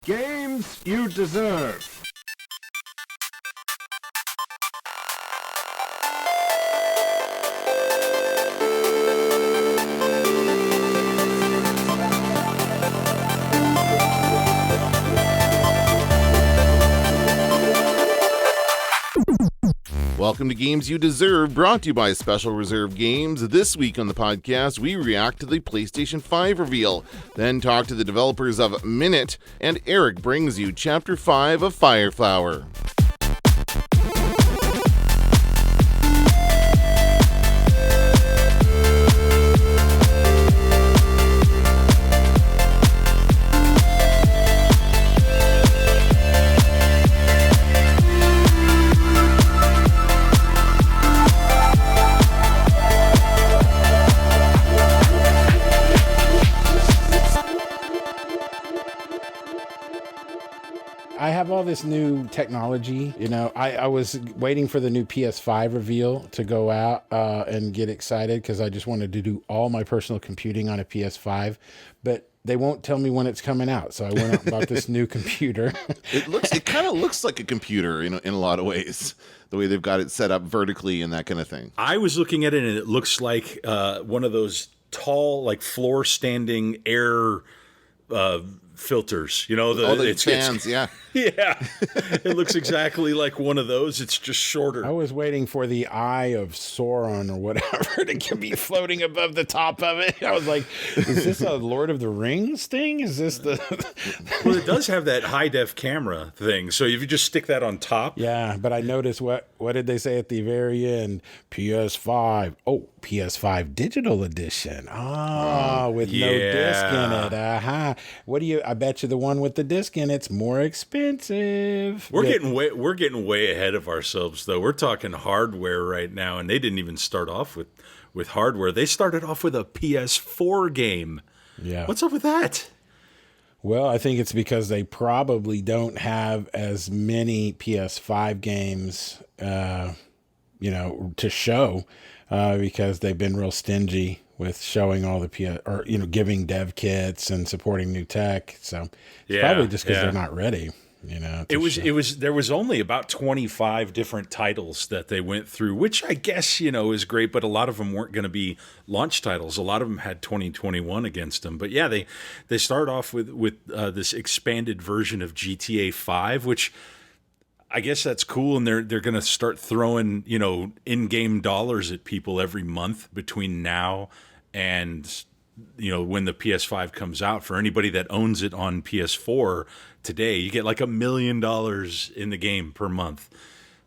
Games you deserve. Welcome to Games You Deserve, brought to you by Special Reserve Games. This week on the podcast, we react to the PlayStation 5 reveal, then talk to the developers of Minit, and Erik brings you Chapter 5 of Fireflower. I have all this new technology, I was waiting for the new PS5 reveal to go out and get excited because I just wanted to do all my personal computing on a PS5, but they won't tell me when it's coming out. So I went out and bought this new computer. It kind of looks like a computer, in a lot of ways, the way they've got it set up vertically and that kind of thing. I was looking at it and it looks like one of those tall, like floor standing air filters, the fans, yeah. Yeah. It looks exactly like one of those. It's just shorter. I was waiting for the Eye of Sauron or whatever to be floating above the top of it. I was like, is this a Lord of the Rings thing? Is this the... Well, it does have that high def camera thing. So if you just stick that on top. Yeah, but I noticed what did they say at the very end? PS5. Oh, PS5 digital edition. With no disc in it. I bet you the one with the disc in it's more expensive. We're getting way ahead of ourselves though. We're talking hardware right now, and they didn't even start off with hardware. They started off with a PS4 game. Yeah. What's up with that? Well, I think it's because they probably don't have as many PS5 games, to show, because they've been real stingy with showing all the giving dev kits and supporting new tech. So it's probably just because they're not ready. There was only about 25 different titles that they went through, which I guess, is great, but a lot of them weren't going to be launch titles. A lot of them had 2021 against them. But yeah, they start off with this expanded version of GTA 5, which I guess that's cool. And they're going to start throwing, in-game dollars at people every month between now and when the PS5 comes out. For anybody that owns it on PS4 today, you get like $1 million in the game per month.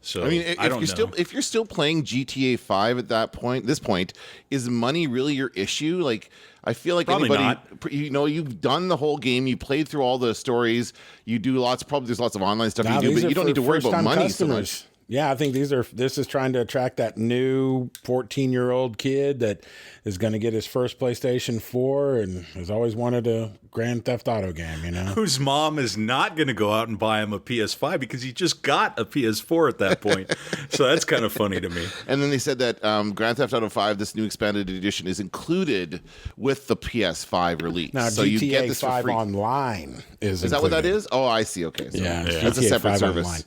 So if you're still playing GTA 5 at this point, is money really your issue? Like, I feel like probably anybody, not. You've done the whole game, you played through all the stories, you do there's lots of online stuff you do, but you don't need to worry about money so much. Yeah, I think this is trying to attract that new 14-year-old kid that is going to get his first PlayStation 4 and has always wanted a Grand Theft Auto game, Whose mom is not going to go out and buy him a PS5 because he just got a PS4 at that point. So that's kind of funny to me. And then they said that Grand Theft Auto 5, this new expanded edition, is included with the PS5 release. Now, so GTA you get this 5 for free. Online is that what that is? Oh, I see. Okay. So that's a separate service. Online.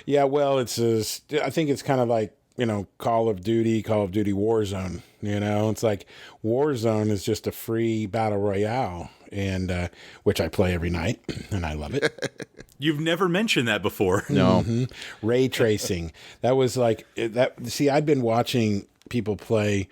Yeah, well, I think it's kind of like, Call of Duty Warzone, it's like Warzone is just a free battle royale, and which I play every night, and I love it. You've never mentioned that before. No. Mm-hmm. Ray tracing. That was like that. See, I'd been watching people play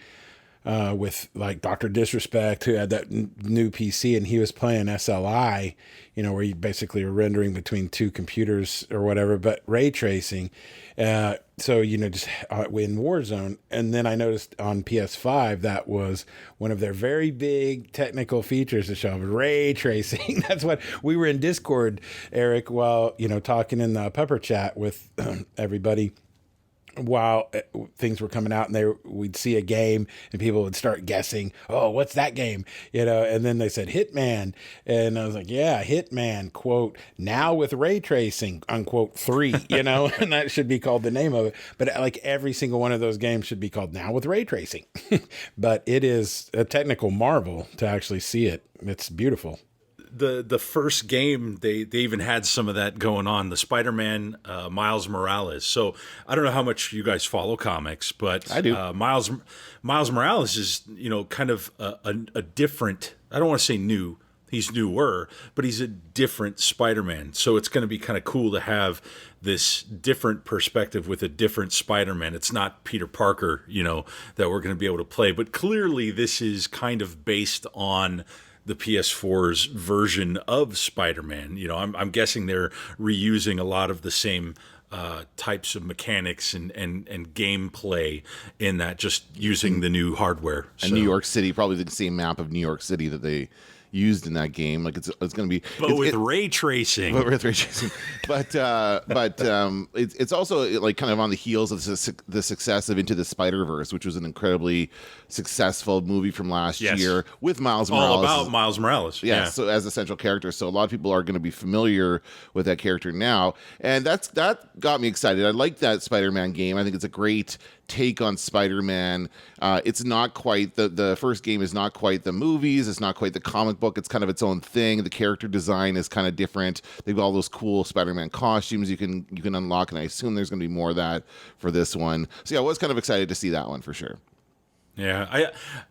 with like Dr. Disrespect, who had that new PC, and he was playing SLI, where you basically are rendering between two computers or whatever, but ray tracing. So, just in Warzone. And then I noticed on PS5, that was one of their very big technical features to show ray tracing. That's what we were in Discord, Erik, while, talking in the Pepper chat with everybody. While things were coming out, and we'd see a game and people would start guessing, oh, what's that game? And then they said Hitman. And I was like, yeah, Hitman, quote, now with ray tracing, unquote, 3, and that should be called the name of it. But like every single one of those games should be called now with ray tracing. But it is a technical marvel to actually see it. It's beautiful. the first game, they even had some of that going on. The Spider-Man Miles Morales. So I don't know how much you guys follow comics, but I do. Miles Morales is kind of a different. I don't want to say new. He's newer, but he's a different Spider-Man. So it's going to be kind of cool to have this different perspective with a different Spider-Man. It's not Peter Parker, that we're going to be able to play. But clearly this is kind of based on the PS4's version of Spider-Man. I'm guessing they're reusing a lot of the same types of mechanics and gameplay in that, just using the new hardware. And New York City, probably the same map of New York City that they used in that game. Like it's going to be, with ray tracing. But it's also like kind of on the heels of the success of Into the Spider-Verse, which was an incredibly successful movie from last year with Miles Morales. All about Miles Morales. Yeah, so as a central character. So a lot of people are going to be familiar with that character now. And that got me excited. I like that Spider-Man game. I think it's a great take on Spider-Man. It's not quite the first game is not quite the movies. It's not quite the comic book. It's kind of its own thing. The character design is kind of different. They've got all those cool Spider-Man costumes you can unlock, and I assume there's going to be more of that for this one. So yeah, I was kind of excited to see that one for sure. Yeah,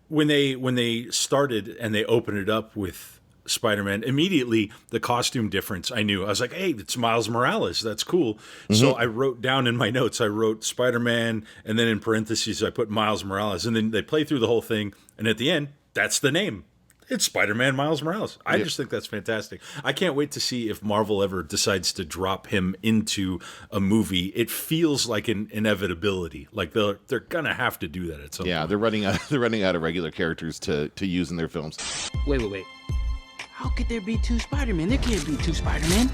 when they started and they opened it up with Spider-Man, immediately the costume difference, I knew. I was like, hey, it's Miles Morales. That's cool. Mm-hmm. So I wrote down in my notes, I wrote Spider-Man, and then in parentheses, I put Miles Morales. And then they play through the whole thing, and at the end, that's the name. It's Spider-Man Miles Morales. I just think that's fantastic. I can't wait to see if Marvel ever decides to drop him into a movie. It feels like an inevitability. Like they're gonna have to do that at some point. Yeah, they're running out of regular characters to use in their films. Wait. How could there be two Spider-Men? There can't be two Spider-Men.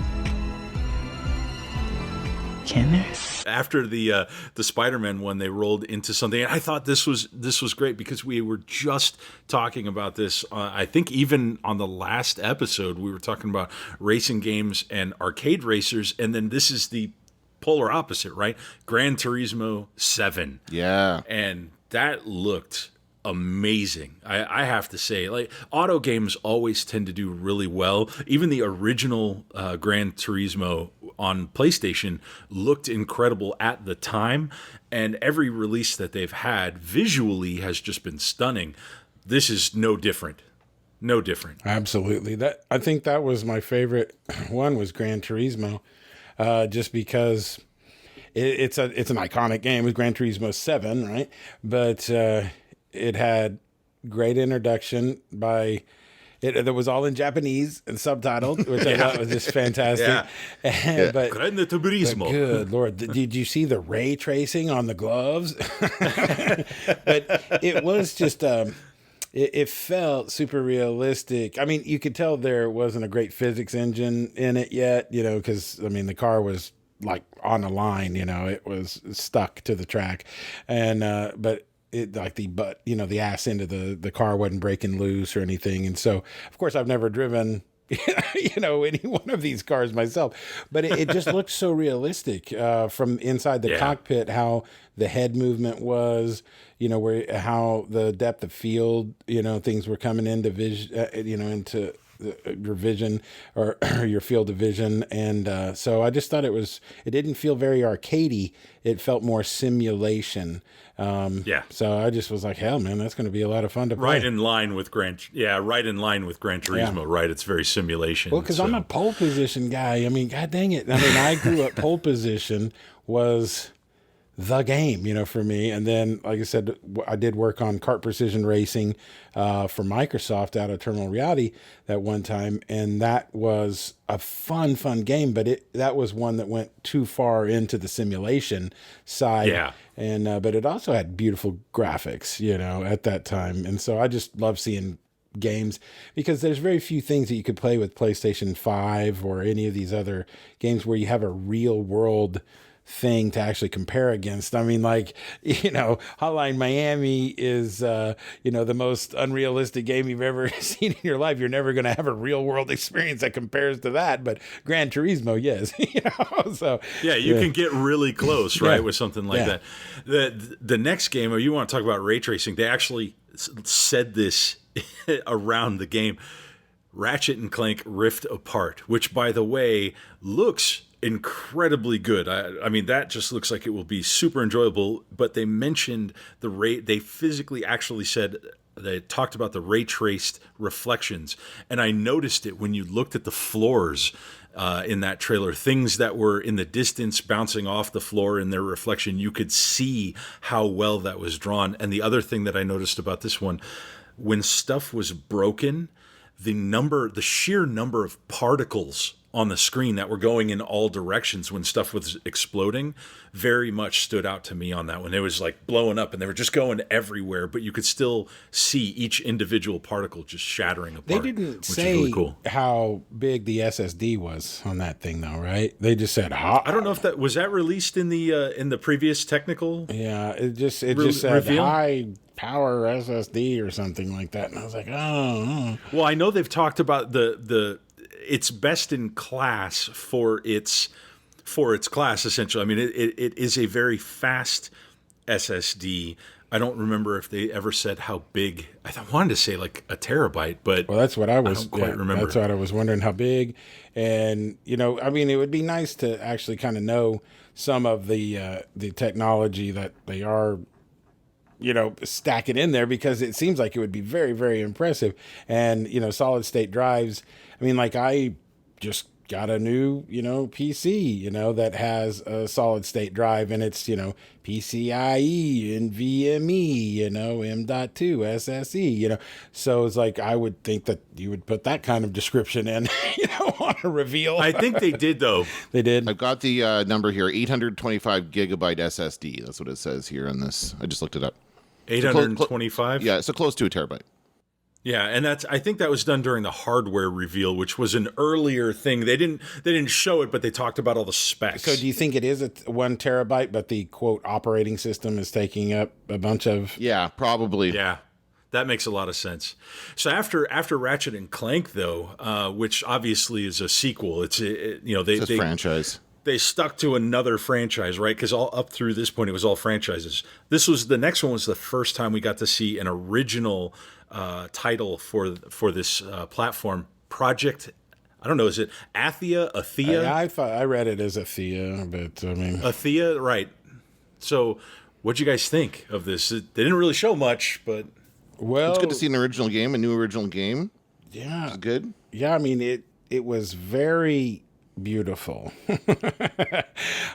Can there? After the Spider-Man one, they rolled into something, and I thought this was great because we were just talking about this. I think even on the last episode, we were talking about racing games and arcade racers, and then this is the polar opposite, right? Gran Turismo 7. Yeah, and that looked amazing. I have to say, like, auto games always tend to do really well. Even the original Gran Turismo on PlayStation looked incredible at the time, and every release that they've had visually has just been stunning. This is no different. No different. Absolutely. I think that was my favorite one, was Gran Turismo, just because it's an iconic game. It was Gran Turismo 7, right? But it had great introduction by it. That was all in Japanese and subtitled, which I thought was just fantastic. Yeah. But Gran Turismo. Good Lord, did you see the ray tracing on the gloves? But it was just it felt super realistic. I mean, you could tell there wasn't a great physics engine in it yet, because the car was like on the line, it was stuck to the track, and but it the ass end of the car wasn't breaking loose or anything. And so, of course, I've never driven, any one of these cars myself, but it just looked so realistic from inside the cockpit, how the head movement was, how the depth of field, things were coming into vision, into your vision or your field of vision. And so I just thought it didn't feel very arcadey. It felt more simulation. So I just was like, hell, man, that's going to be a lot of fun to play. Right in line with Gran Turismo, right? It's very simulation. Well, because I'm a pole position guy. God dang it. I grew up, pole position was the game, for me. And then, like I said, I did work on kart precision racing for Microsoft out of Terminal Reality that one time, and that was a fun game. But that was one that went too far into the simulation side. Yeah. And but it also had beautiful graphics, at that time. And so I just love seeing games, because there's very few things that you could play with PlayStation 5 or any of these other games where you have a real world thing to actually compare against. Hotline Miami is the most unrealistic game you've ever seen in your life. You're never going to have a real world experience that compares to that, but Gran Turismo, yes. So yeah, you can get really close, right, with something like that. The next game, you want to talk about ray tracing, they actually said this around the game. Ratchet and Clank Rift Apart, which, by the way, looks incredibly good. I mean, that just looks like it will be super enjoyable. But they mentioned they physically actually said, they talked about the ray traced reflections. And I noticed it when you looked at the floors in that trailer, things that were in the distance bouncing off the floor in their reflection. You could see how well that was drawn. And the other thing that I noticed about this one, when stuff was broken, the sheer number of particles on the screen that were going in all directions when stuff was exploding very much stood out to me on that one. It was like blowing up and they were just going everywhere, but you could still see each individual particle just shattering apart. They didn't say really cool. how big the SSD was on that thing, though, right? They just said hot. I don't know if that was released in the previous technical. Yeah, it just said reveal? high power SSD or something like that, and I was like, oh. Well, I know they've talked about it's best in class for its class, essentially. I mean, it is a very fast SSD. I don't remember if they ever said how big. I wanted to say like a terabyte, but well, that's what I was. I don't quite remember. That's what I was wondering, how big. And I mean, it would be nice to actually kind of know some of the technology that they are, stack it in there, because it seems like it would be very, very impressive. And, solid state drives. I mean, like I just got a new, PC, that has a solid state drive, and it's, PCIe and NVMe, M.2 SSE, so it's like, I would think that you would put that kind of description in, on a reveal. I think they did, though. They did. I've got the number here, 825 gigabyte SSD. That's what it says here on this. I just looked it up. 825? Yeah, so close to a terabyte. Yeah, and I think that was done during the hardware reveal, which was an earlier thing. They didn't show it, but they talked about all the specs. So do you think it is 1 terabyte, but the quote operating system is taking up a bunch of? Yeah, probably. Yeah, that makes a lot of sense. So after Ratchet and Clank, though, which obviously is a sequel, it's a franchise. They stuck to another franchise, right? Because all up through this point, it was all franchises. The next one was the first time we got to see an original title for this platform. Project, I don't know, is it Athea? I read it as Athea, but I mean Athea, right? So, what'd you guys think of this? They didn't really show much, but it's good to see a new original game. Yeah, it's good. Yeah, I mean it was very beautiful.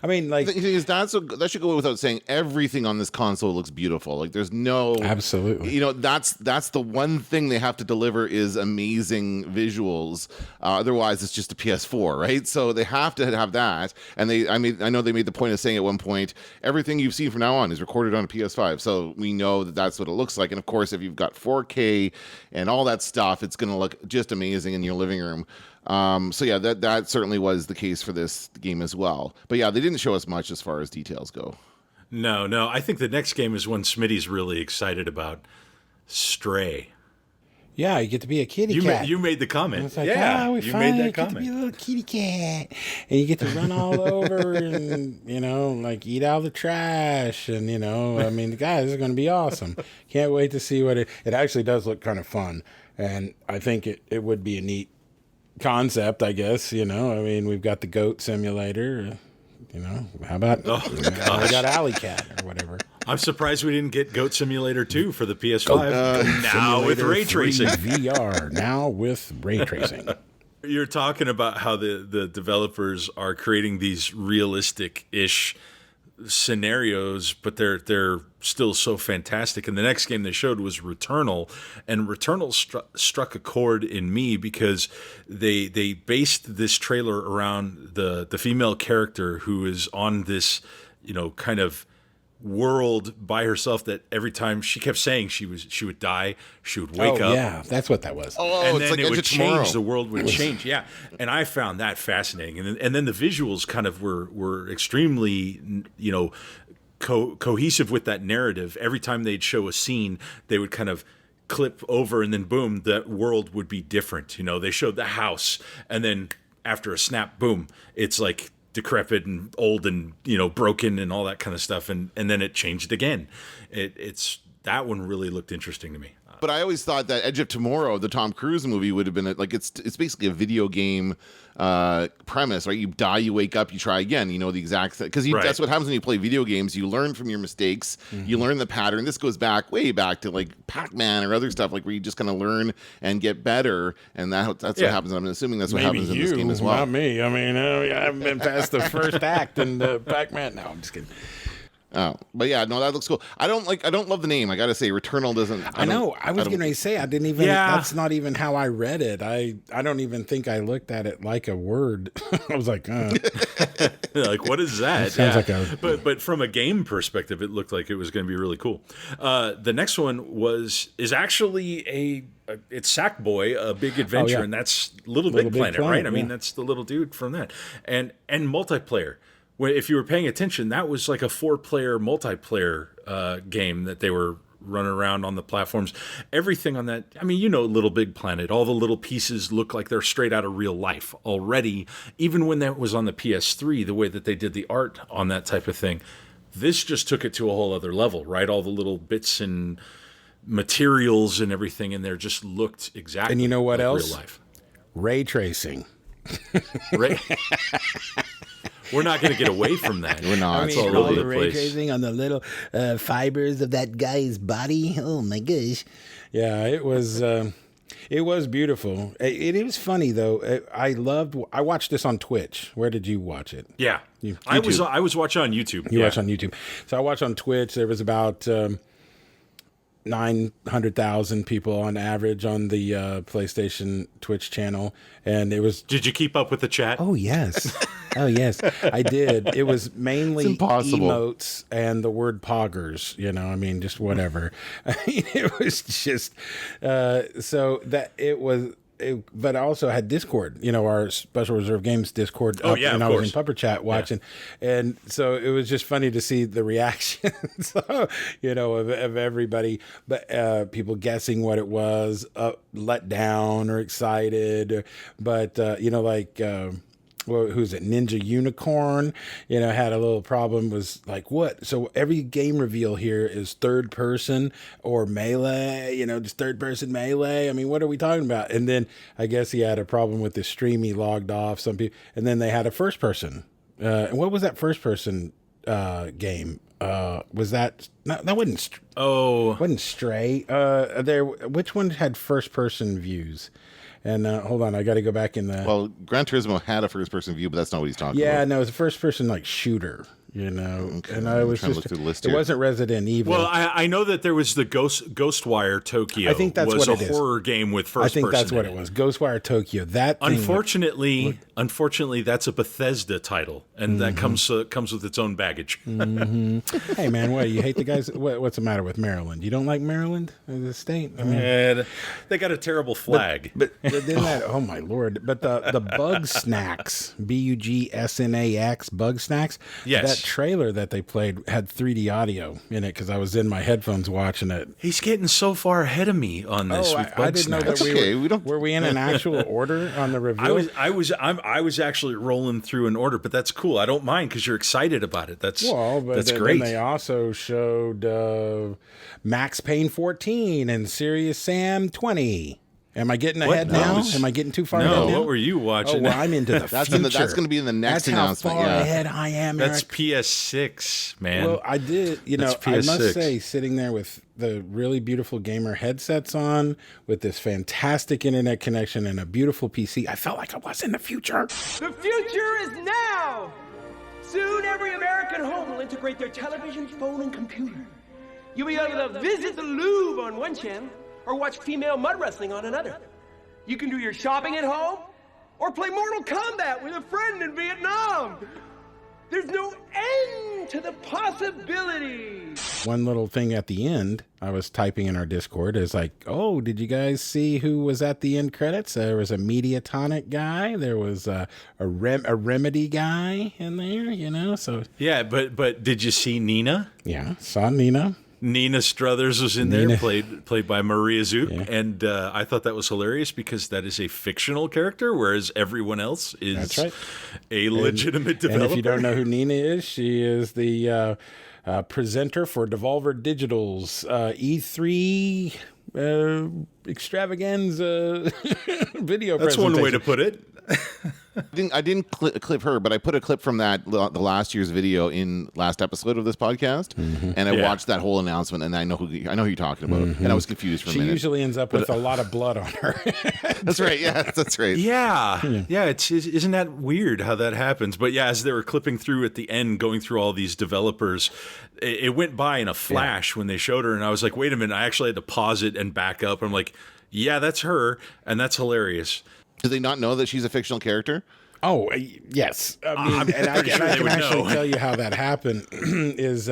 I mean, like, the thing is, that should go without saying. Everything on this console looks beautiful. Like, there's no absolutely. That's the one thing they have to deliver is amazing visuals. Otherwise, it's just a PS4, right? So they have to have that. And I know they made the point of saying at one point, everything you've seen from now on is recorded on a PS5. So we know that that's what it looks like. And of course, if you've got 4K and all that stuff, it's going to look just amazing in your living room. So yeah, that certainly was the case for this game as well. But yeah, they didn't show us much as far as details go. No. I think the next game is one Smitty's really excited about. Stray. Yeah, you get to be a kitty cat. You made the comment. It's like, yeah, we you finally made that get comment. to be a little kitty cat, and you get to run all over and like eat out the trash, and I mean, guys, this is going to be awesome. Can't wait to see what it actually does look kind of fun, and I think it would be a neat concept, I guess. I mean, we've got the goat simulator. How about we got Alley Cat or whatever. I'm surprised we didn't get Goat Simulator 2 for the PS5. Now with ray tracing. VR, now with ray tracing. You're talking about how the developers are creating these realistic-ish scenarios, but they're still so fantastic. And the next game they showed was Returnal, and Returnal struck a chord in me because they based this trailer around the female character who is on this kind of world by herself, that every time she kept saying she would die, she would wake up. Yeah, that's what that was. And then like it would tomorrow. change. The world would change. Yeah, and I found that fascinating. And then the visuals kind of were extremely cohesive with that narrative. Every time they'd show a scene, they would kind of clip over, and then boom, that world would be different. They showed the house, and then after a snap, boom, it's like decrepit and old and broken and all that kind of stuff, and then it changed again. It's that one really looked interesting to me. But I always thought that Edge of Tomorrow, the Tom Cruise movie, would have been like it's basically a video game premise, right? You die, you wake up, you try again. You know the exact thing because that's what happens when you play video games. You learn from your mistakes, you learn the pattern. This goes way back to like Pac-Man or other stuff, like where you just kind of learn and get better, and that's what happens. I'm assuming that's what happens in this game as well. Not me. I mean, I haven't been past the first act in Pac-Man. No, I'm just kidding. Oh, but yeah, no, that looks cool. I don't love the name. I got to say, Returnal doesn't. I know. I was going to say I didn't even. Yeah. That's not even how I read it. I don't even think I looked at it like a word. I was like, like what is that? Sounds like a. But from a game perspective, it looked like it was going to be really cool. The next one is actually it's Sackboy, A Big Adventure, and that's Little Big Planet, right? I mean, that's the little dude from that, and multiplayer. If you were paying attention, that was like a 4-player multiplayer game that they were running around on the platforms. Everything on that, I mean, Little Big Planet, all the little pieces look like they're straight out of real life already. Even when that was on the PS3, the way that they did the art on that type of thing, this just took it to a whole other level, right? All the little bits and materials and everything in there just looked exactly and you know what like else? Real life. Ray tracing. We're not going to get away from that. We're not. I mean, all over the ray place. tracing on the little fibers of that guy's body. Oh my gosh! Yeah, it was beautiful. It was funny though. I watched this on Twitch. Where did you watch it? Yeah, I was watching on YouTube. You watched on YouTube. So I watched on Twitch. There was about 900,000 people on average on the PlayStation Twitch channel, and it was. Did you keep up with the chat? Oh yes, I did. It was mainly emotes and the word poggers. I mean, just whatever. I mean, it was just so that it was. But I also had Discord, our Special Reserve Games Discord. Oh, yeah, and of I course. was in Pupper Chat watching. Yeah. And so it was just funny to see the reactions, of everybody. But people guessing what it was, let down or excited. But, who's it? Ninja Unicorn, had a little problem, was like, what? So every game reveal here is third person or melee, just third person melee. I mean, what are we talking about? And then I guess he had a problem with the stream. He logged off some people. And then they had a first person. And what was that first person game? Was that, no, that wasn't, wasn't Stray. Which one had first person views? And hold on, I got to go back in the. Well, Gran Turismo had a first-person view, but that's not what he's talking about. Yeah, no, it was a first-person shooter. Okay. And I was just. It wasn't Resident Evil. Well, I know that there was the Ghostwire Tokyo. I think that's was what it a is. horror game with first person. I think that's what it was. Ghostwire Tokyo. That thing unfortunately, that's a Bethesda title, and that comes with its own baggage. Hey man, what, you hate the guys? What's the matter with Maryland? You don't like Maryland as a state? I mean, they got a terrible flag. But then that, oh my lord! But the Bug Snacks, BUGSNAX, Bug Snacks. Yes. That trailer that they played had 3D audio in it because I was in my headphones watching it. He's getting so far ahead of me on this. I didn't know that were we in an actual order on the review? I was actually rolling through an order, but that's cool. I don't mind because you're excited about it. That's great. Then they also showed Max Payne 14 and Serious Sam 20. Am I getting ahead now? Am I getting too far ahead now? What were you watching? Oh, well, I'm into the future. That's going to be in the next announcement. That's how far ahead I am, That's Eric. PS6, man. Well, I did. I must say, sitting there with the really beautiful gamer headsets on, with this fantastic internet connection and a beautiful PC, I felt like I was in the future. The future is now! Soon every American home will integrate their television, phone, and computer. You'll be able to visit the Louvre on one channel, or watch female mud wrestling on another. You can do your shopping at home, or play Mortal Kombat with a friend in Vietnam. There's no end to the possibilities. One little thing at the end, I was typing in our Discord, is like, oh, did you guys see who was at the end credits? There was a Mediatonic guy. There was a Remedy guy in there, so. Yeah, but did you see Nina? Yeah, saw Nina. Nina Struthers was in there, played by Maria Zook, and I thought that was hilarious because that is a fictional character, whereas everyone else is a legitimate developer. And if you don't know who Nina is, she is the presenter for Devolver Digital's E3 extravaganza video. That's one way to put it. I didn't clip her, but I put a clip from the last year's video in last episode of this podcast, and I watched that whole announcement, and I know who you're talking about, and I was confused for a minute. She usually ends up with a lot of blood on her. That's right. Yeah, that's right. Yeah. Isn't that weird how that happens? But yeah, as they were clipping through at the end, going through all these developers, it went by in a flash when they showed her, and I was like, wait a minute! I actually had to pause it and back up. I'm like, yeah, that's her, and that's hilarious. Do they not know that she's a fictional character? Oh, yes. I mean, and I can actually tell you how that happened is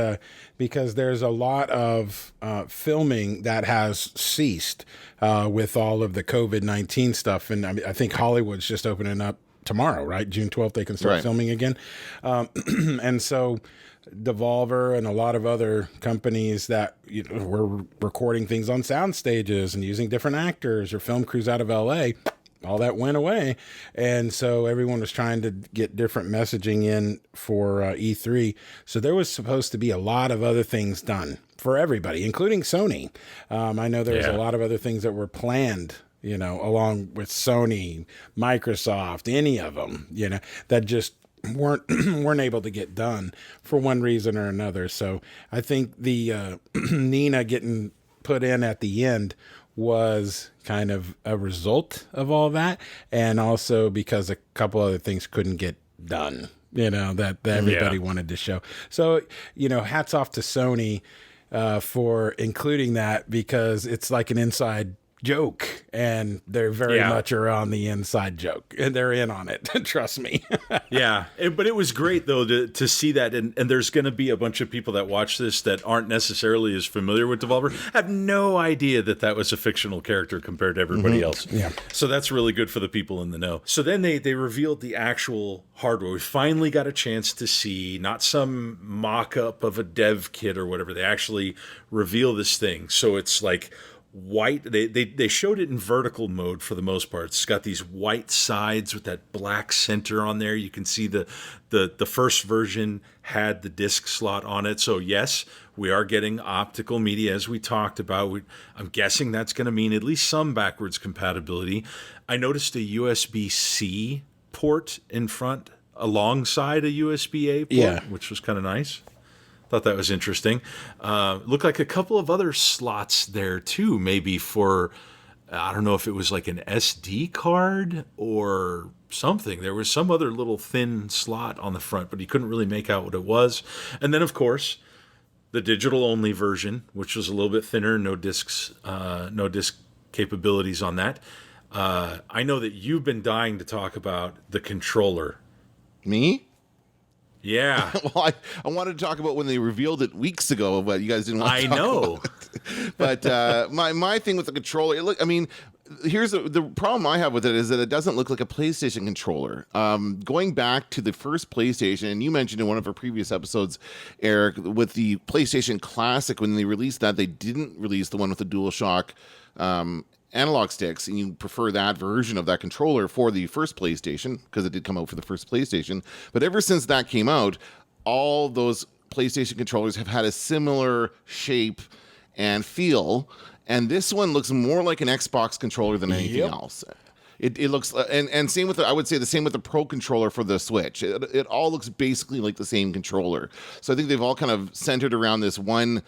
because there's a lot of filming that has ceased with all of the COVID-19 stuff. And I think Hollywood's just opening up tomorrow, right? June 12th, they can start filming again. And so Devolver and a lot of other companies that were recording things on sound stages and using different actors or film crews out of LA, all that went away. And so everyone was trying to get different messaging in for E3. So there was supposed to be a lot of other things done for everybody, including Sony. I know there was a lot of other things that were planned, along with Sony, Microsoft, any of them, that just weren't able to get done for one reason or another. So I think the Nina getting put in at the end was kind of a result of all that, and also because a couple other things couldn't get done, that everybody wanted to show. So, hats off to Sony for including that, because it's like an inside joke, and they're very much around the inside joke, and they're in on it. Trust me. But it was great though to see that, and there's going to be a bunch of people that watch this that aren't necessarily as familiar with Devolver, have no idea that was a fictional character compared to everybody else. So that's really good for the people in the know. So then they revealed the actual hardware. We finally got a chance to see not some mock-up of a dev kit or whatever. They actually reveal this thing. So it's like white. They showed it in vertical mode for the most part. It's got these white sides with that black center on there. You can see the first version had the disc slot on it. So yes, we are getting optical media as we talked about. I'm guessing that's going to mean at least some backwards compatibility. I noticed a USB-C port in front alongside a USB-A port, which was kind of nice. Thought that was interesting. Looked like a couple of other slots there too, maybe for, I don't know if it was like an SD card or something. There was some other little thin slot on the front, but you couldn't really make out what it was. And then, of course, the digital only version, which was a little bit thinner, no disc capabilities on that. I know that you've been dying to talk about the controller. Me? Yeah. Well, I wanted to talk about when they revealed it weeks ago, but you guys didn't want to talk about it. But my thing with the controller, here's the problem I have with it is that it doesn't look like a PlayStation controller. Going back to the first PlayStation, and you mentioned in one of our previous episodes, Eric, with the PlayStation Classic, when they released that, they didn't release the one with the DualShock analog sticks, and you prefer that version of that controller for the first PlayStation because it did come out for the first PlayStation. But ever since that came out, all those PlayStation controllers have had a similar shape and feel, and this one looks more like an Xbox controller than anything else. It looks, and same with I would say the same with the Pro controller for the Switch. It all looks basically like the same controller. So I think they've all kind of centered around this one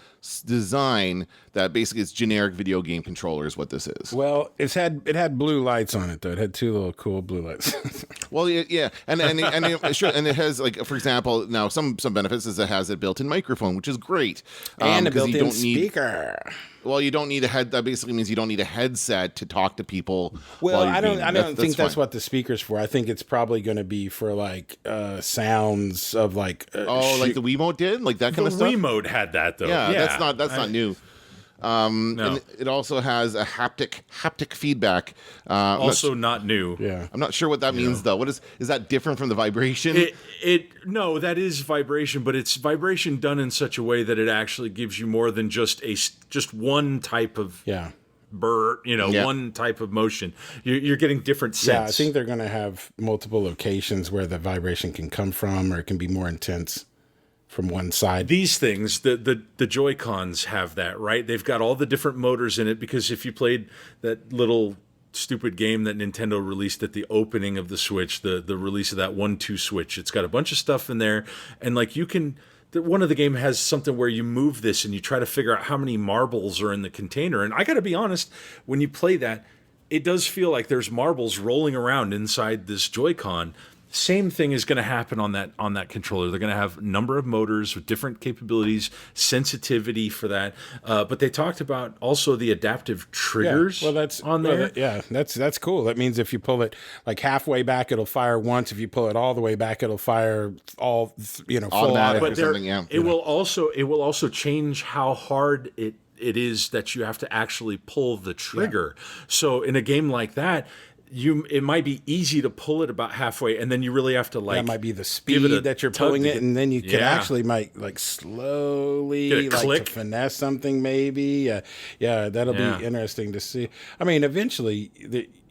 design that basically is generic video game controller is what this is. Well, it had blue lights on it though. It had two little cool blue lights. Well, yeah, and sure, and it has, like, for example, now some benefits is it has a built-in microphone, which is great, and a built-in speaker. Well, you don't need that basically means you don't need a headset to talk to people. Well, I don't think that's what the speaker's for. I think it's probably going to be for like sounds of like like the Wiimote did, like that kind of stuff. The Wiimote had that though. Yeah. That's not new. No. And it also has a haptic feedback. Also not new. Yeah. I'm not sure what that means though. Is that different from the vibration? No, that is vibration, but it's vibration done in such a way that it actually gives you more than just one type of burr, one type of motion. You're getting different sense. Yeah, I think they're going to have multiple locations where the vibration can come from, or it can be more intense. from one side. These things, the Joy-Cons have that, right? They've got all the different motors in it, because if you played that little stupid game that Nintendo released at the opening of the Switch, the release of that 1-2 Switch, it's got a bunch of stuff in there, and like you can... One of the game has something where you move this and you try to figure out how many marbles are in the container. And I got to be honest, when you play that, it does feel like there's marbles rolling around inside this Joy-Con. Same thing is going to happen on that controller. They're going to have a number of motors with different capabilities, sensitivity for that. But they talked about also the adaptive triggers on there. That's cool. That means if you pull it like halfway back, it'll fire once. If you pull it all the way back, it'll fire all, full automatic auto. or something. Yeah. It will also change how hard it is that you have to actually pull the trigger. Yeah. So in a game like that, it might be easy to pull it about halfway, and then you really have to that might be the speed that you're pulling it, and then you can actually might like slowly like to finesse something maybe. That'll be interesting to see. I mean, eventually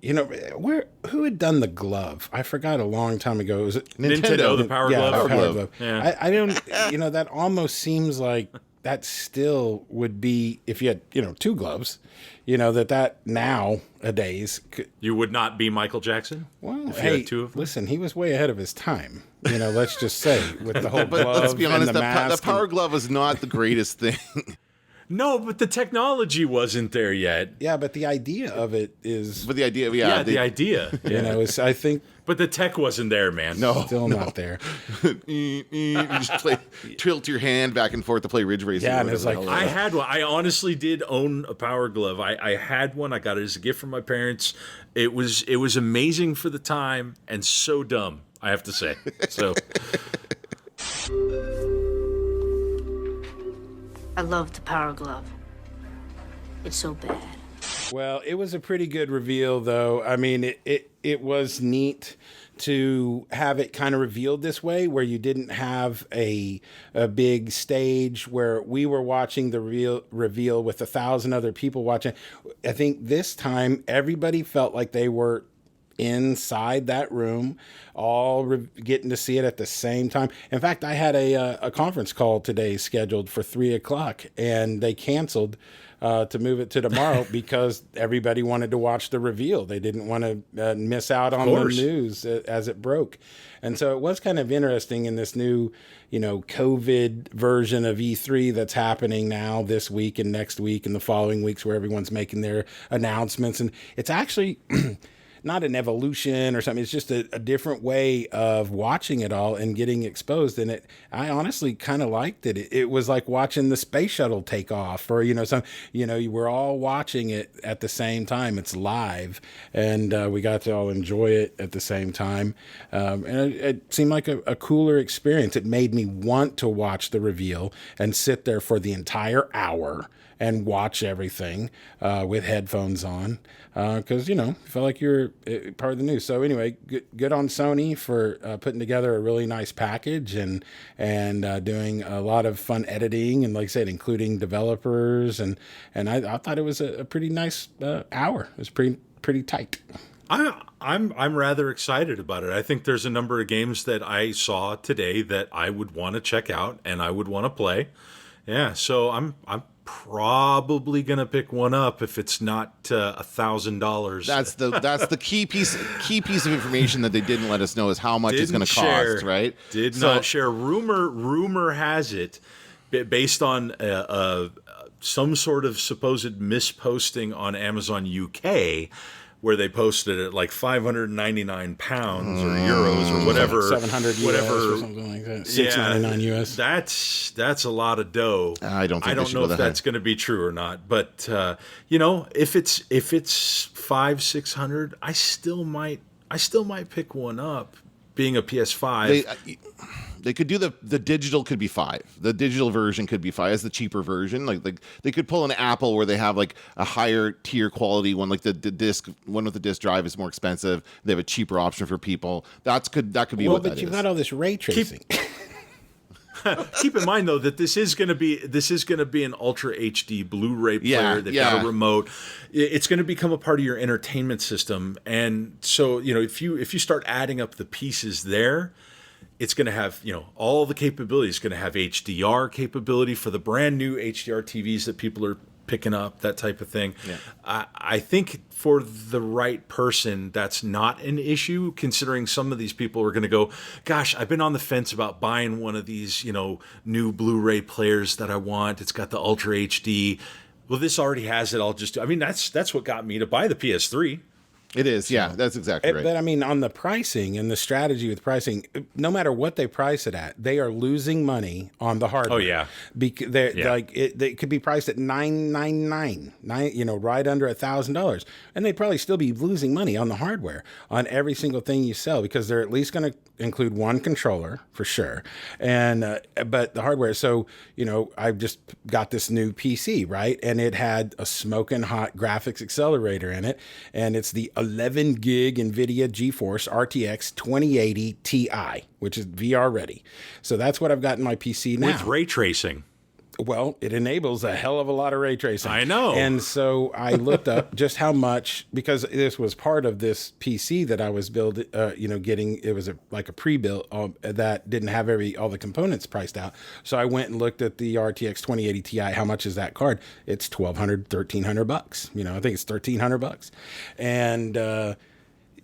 who had done the glove? I forgot a long time ago. Was it Nintendo the Power Glove? Power Glove. Yeah. I don't. That almost seems like that still would be if you had two gloves. That nowadays you would not be Michael Jackson. Well, hey, two of them? Listen, he was way ahead of his time. Let's just say with the whole glove. Let's be honest, and the Power Glove was not the greatest thing. No, but the technology wasn't there yet. Yeah, but the idea of it is. But the idea, the idea. Is I think. But the tech wasn't there, man. Still not there. You just tilt your hand back and forth to play Ridge Racer. Yeah, and it's like I had one. I honestly did own a Power Glove. I had one. I got it as a gift from my parents. It was amazing for the time and so dumb, I have to say. So. I love the Power Glove. It's so bad. Well, it was a pretty good reveal, though. I mean, it was neat to have it kind of revealed this way, where you didn't have a big stage where we were watching the reveal with 1,000 other people watching. I think this time everybody felt like they were inside that room, all getting to see it at the same time. In fact, I had a conference call today scheduled for 3:00, and they canceled to move it to tomorrow because everybody wanted to watch the reveal. They didn't want to miss out on the news as it broke. And so it was kind of interesting in this new, COVID version of E3 that's happening now this week and next week and the following weeks, where everyone's making their announcements. And it's actually not an evolution or something. It's just a different way of watching it all and getting exposed. And I honestly kind of liked it. It was like watching the space shuttle take off, or, we're all watching it at the same time. It's live, and we got to all enjoy it at the same time. And it seemed like a cooler experience. It made me want to watch the reveal and sit there for the entire hour and watch everything with headphones on, because felt like you're part of the news. So anyway, good on Sony for putting together a really nice package and doing a lot of fun editing, and like I said, including developers, and I thought it was a pretty nice hour. It was pretty tight. I'm rather excited about it. I think there's a number of games that I saw today that I would want to check out and I would want to play. Yeah, so I'm probably gonna pick one up if it's not $1,000. That's the key piece of information that they didn't let us know is how much it's gonna cost, right? Did not share. Rumor has it, based on some sort of supposed misposting on Amazon UK, where they posted it like 599 pounds or euros or whatever, 700 US or something like that. 699 US. That's a lot of dough. I don't know if that's going to be true or not, but if it's 500-600, I still might pick one up. Being a PS5. They could do the digital could be $5. The digital version could be $5 as the cheaper version. Like they could pull an Apple where they have like a higher tier quality one, like the disc one with the disc drive is more expensive. They have a cheaper option for people. That could be what that is. But you've got all this ray tracing. Keep in mind though that this is going to be an Ultra HD Blu-ray player. They've got a remote. It's going to become a part of your entertainment system, and so if you start adding up the pieces there, it's going to have, all the capabilities. It's going to have HDR capability for the brand new HDR TVs that people are picking up, that type of thing. Yeah. I think for the right person, that's not an issue, considering some of these people are going to go, gosh, I've been on the fence about buying one of these, new Blu-ray players that I want. It's got the Ultra HD. Well, this already has it. That's what got me to buy the PS3. It is, yeah, that's exactly right. But I mean, on the pricing and the strategy with pricing, no matter what they price it at, they are losing money on the hardware. Oh yeah, because it could be priced at $999, right under $1,000, and they'd probably still be losing money on the hardware on every single thing you sell, because they're at least going to include one controller for sure, and but the hardware. So I just got this new PC, right, and it had a smoking hot graphics accelerator in it, and it's the 11 gig NVIDIA GeForce RTX 2080 Ti, which is VR ready. So that's what I've got in my PC now. With ray tracing. Well, it enables a hell of a lot of ray tracing. I know. And so I looked up just how much, because this was part of this PC that I was building, getting, it was like a pre-built that didn't have all the components priced out. So I went and looked at the RTX 2080 Ti. How much is that card? It's $1,200, $1,300. I think it's $1,300. And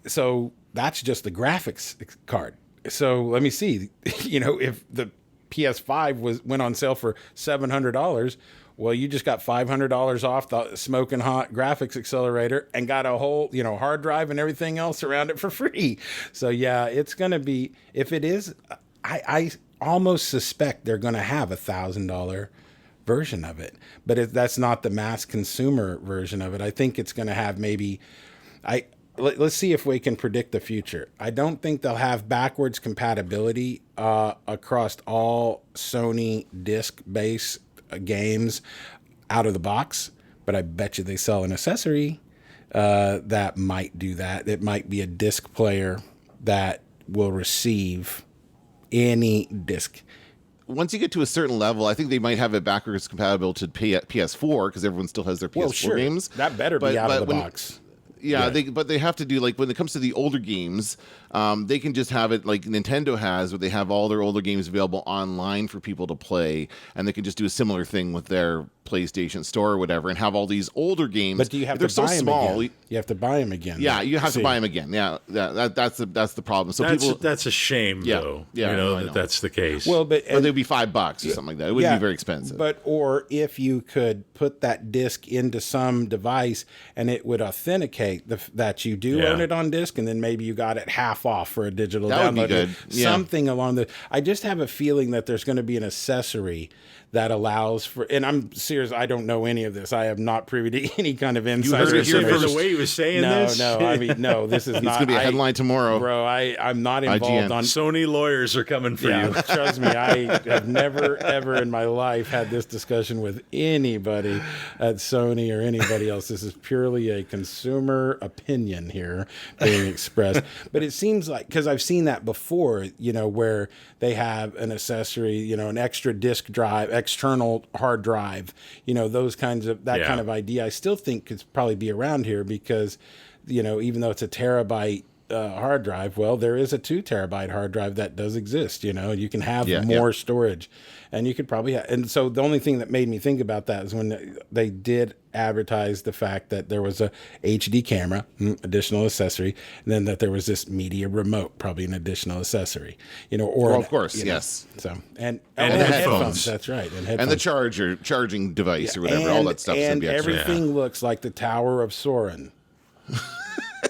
so that's just the graphics card. So let me see, if the PS5 went on sale for $700. Well, you just got $500 off the smoking hot graphics accelerator and got a whole, hard drive and everything else around it for free. So yeah, it's going to be, if it is, I almost suspect they're going to have $1,000 version of it, but that's not the mass consumer version of it. I think it's going to have let's see if we can predict the future. I don't think they'll have backwards compatibility across all Sony disc-based games out of the box, but I bet you they sell an accessory that might do that. It might be a disc player that will receive any disc. Once you get to a certain level, I think they might have it backwards compatible to PS4, because everyone still has their PS4 games. That better be out of the box. Yeah, but they have to do, like, when it comes to the older games, they can just have it like Nintendo has, where they have all their older games available online for people to play, and they can just do a similar thing with their PlayStation Store or whatever, and have all these older games. But do you have to buy them again? You have to buy them again. Yeah, you have to buy them again. Yeah, that's the problem. So that's a shame, though. Yeah, that's the case. Well, but they'd be $5 or something like that. It wouldn't be very expensive. Or if you could put that disc into some device and it would authenticate that you do own it on disc, and then maybe you got it half off for a digital download. That would be good. Something along the. I just have a feeling that there's going to be an accessory that allows for, and I'm serious, I don't know any of this. I have not privy to any kind of insider information. From the way he was saying this? No, this is not. It's going to be a headline tomorrow. Bro, I'm not involved on. Sony lawyers are coming for you. Trust me, I have never, ever in my life had this discussion with anybody at Sony or anybody else. This is purely a consumer opinion here being expressed. But it seems like, because I've seen that before, where they have an accessory, an extra disk drive, external hard drive, those kinds of, kind of idea I still think could probably be around here, because, even though it's a terabyte hard drive, well, there is a 2 terabyte hard drive that does exist. You can have more storage, and you could probably and so the only thing that made me think about that is when they did advertise the fact that there was a HD camera, additional accessory, and then that there was this media remote, probably an additional accessory, of course, yes. So and headphones. That's right, and the charging device or whatever, all that stuff. And everything looks like the Tower of Sauron.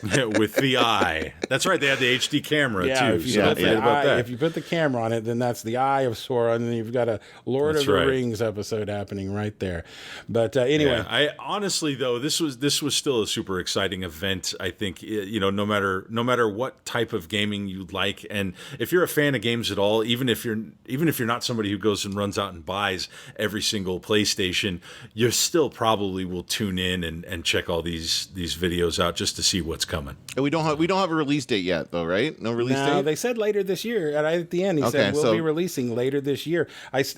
With the eye. That's right. They had the HD camera, too. If you put the camera on it, then that's the Eye of Sauron, and then you've got a Lord of the Rings episode happening right there. But anyway. I honestly, though, this was still a super exciting event. I think, no matter what type of gaming you like, and if you're a fan of games at all, even if you're not somebody who goes and runs out and buys every single PlayStation, you still probably will tune in and check all these videos out just to see what's coming. And we don't have a release date yet, though, right? No release date? No, they said later this year. And at the end, he said we'll be releasing later this year.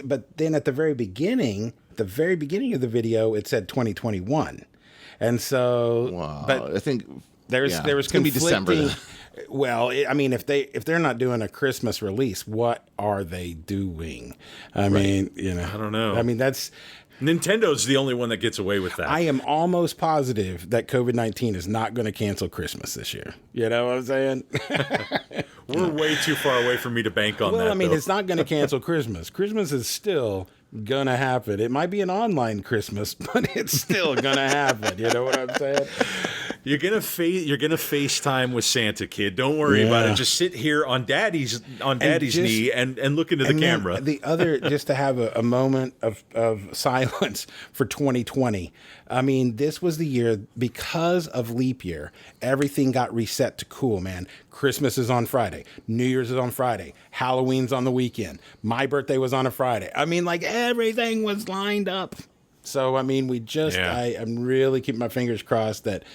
But then at the very beginning of the video, it said 2021. And so, I think There was gonna be December, conflicting. Well, I mean, if they're not doing a Christmas release, what are they doing? I mean, I don't know. I mean, that's. Nintendo's the only one that gets away with that. I am almost positive that COVID-19 is not going to cancel Christmas this year. You know what I'm saying? We're way too far away for me to bank on that. Well, I mean, though. it's not going to cancel Christmas. Christmas is still going to happen. It might be an online Christmas, but it's still going to happen. You know what I'm saying? You're gonna FaceTime with Santa, kid. Don't worry about it. Just sit here on Daddy's knee and look into the camera. The other, just to have a moment of silence for 2020. I mean, this was the year, because of leap year, everything got reset to cool, man. Christmas is on Friday. New Year's is on Friday. Halloween's on the weekend. My birthday was on a Friday. I mean, like, everything was lined up. So, I mean, I'm really keeping my fingers crossed that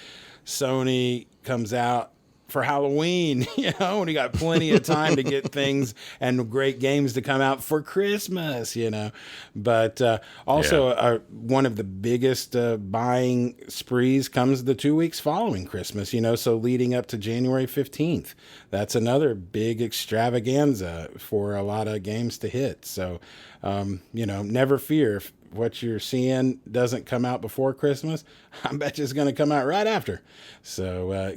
Sony comes out for Halloween, and we got plenty of time to get things and great games to come out for Christmas, But also, one of the biggest buying sprees comes the 2 weeks following Christmas, so leading up to January 15th. That's another big extravaganza for a lot of games to hit. So, never fear. If what you're seeing doesn't come out before Christmas, I bet you it's going to come out right after. So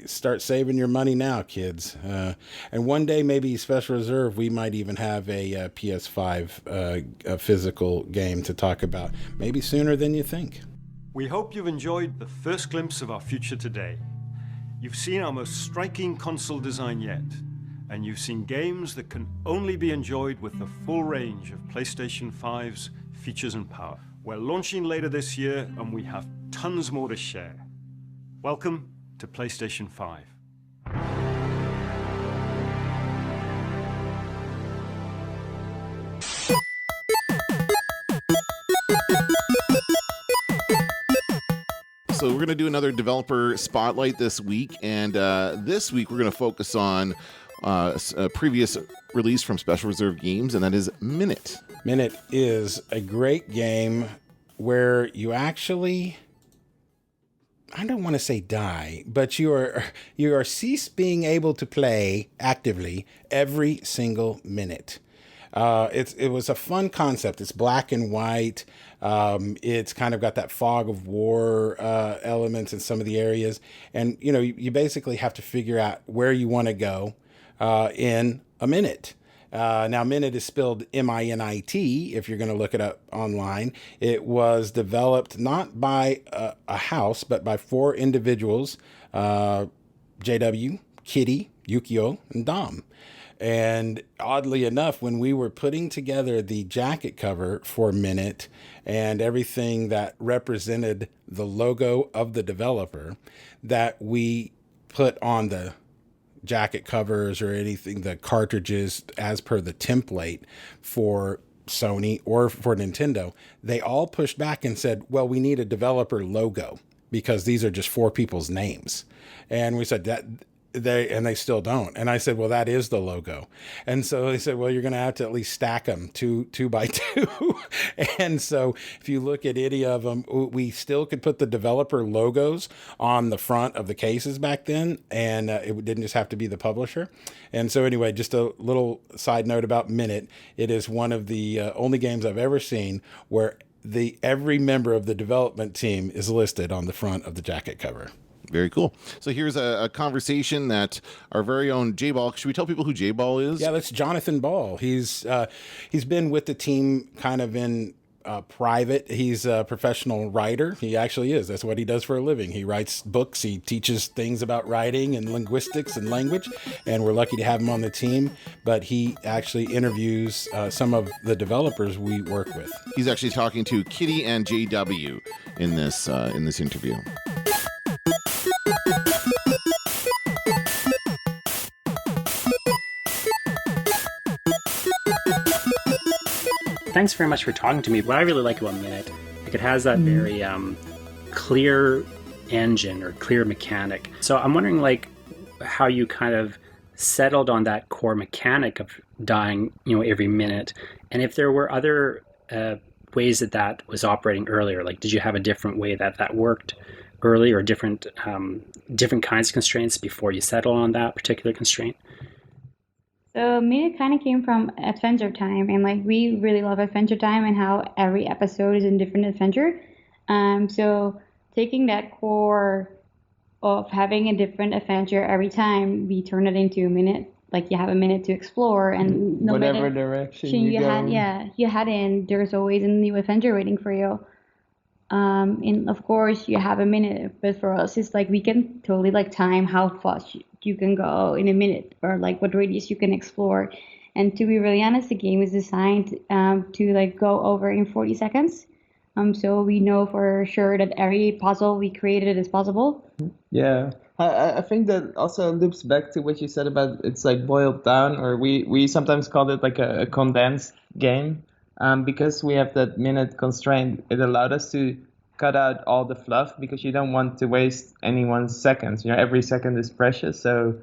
start saving your money now, kids. And one day, maybe Special Reserve, we might even have a PS5 a physical game to talk about, maybe sooner than you think. We hope you've enjoyed the first glimpse of our future today. You've seen our most striking console design yet, and you've seen games that can only be enjoyed with the full range of PlayStation 5's features and power. We're launching later this year, and we have tons more to share. Welcome to PlayStation 5. So we're going to do another developer spotlight this week, and this week we're going to focus on a previous release from Special Reserve Games, and that is Minit. Minit is a great game where you actually, I don't want to say die, but you are cease being able to play actively every single minute. It was a fun concept. It's black and white. It's kind of got that fog of war elements in some of the areas, and you basically have to figure out where you want to go in a minute. Now, Minit is spelled Minit if you're going to look it up online. It was developed not by a house, but by 4 individuals, JW, Kitty, Yukio, and Dom. And oddly enough, when we were putting together the jacket cover for Minit and everything that represented the logo of the developer that we put on the jacket covers or anything, the cartridges as per the template for Sony or for Nintendo, they all pushed back and said, well, we need a developer logo because these are just 4 people's names. And we said that they still don't. And I said, well, that is the logo. And so they said, well, you're going to have to at least stack them two by 2. And so if you look at any of them, we still could put the developer logos on the front of the cases back then. And it didn't just have to be the publisher. And so anyway, just a little side note about Minit. It is one of the only games I've ever seen where every member of the development team is listed on the front of the jacket cover. Very cool. So here's a conversation that our very own J-Ball. Should we tell people who J-Ball is? Yeah, that's Jonathan Ball. He's been with the team kind of in private. He's a professional writer. He actually is. That's what he does for a living. He writes books. He teaches things about writing and linguistics and language, and we're lucky to have him on the team. But he actually interviews some of the developers we work with. He's actually talking to Kitty and JW in this interview. Thanks very much for talking to me. What I really like about Minit, it has that very clear engine or clear mechanic. So I'm wondering how you kind of settled on that core mechanic of dying, every minute, and if there were other ways that was operating earlier. Did you have a different way that worked early, or different kinds of constraints before you settle on that particular constraint? So Minit kind of came from Adventure Time, and like we really love Adventure Time and how every episode is a different adventure. So taking that core of having a different adventure every time, we turn it into a minute. Like you have a minute to explore, and no Whatever matter direction you go. you head in, there's always a new adventure waiting for you. And of course you have a minute, but for us it's like we can totally like time how fast you can go in a minute, or like what radius you can explore. And to be really honest, the game is designed to like go over in 40 seconds. So we know for sure that every puzzle we created is possible. Yeah, I think that also loops back to what you said about it's like boiled down, or we sometimes call it like a condensed game. Because we have that minute constraint, it allowed us to cut out all the fluff, because you don't want to waste anyone's seconds. You know, every second is precious, so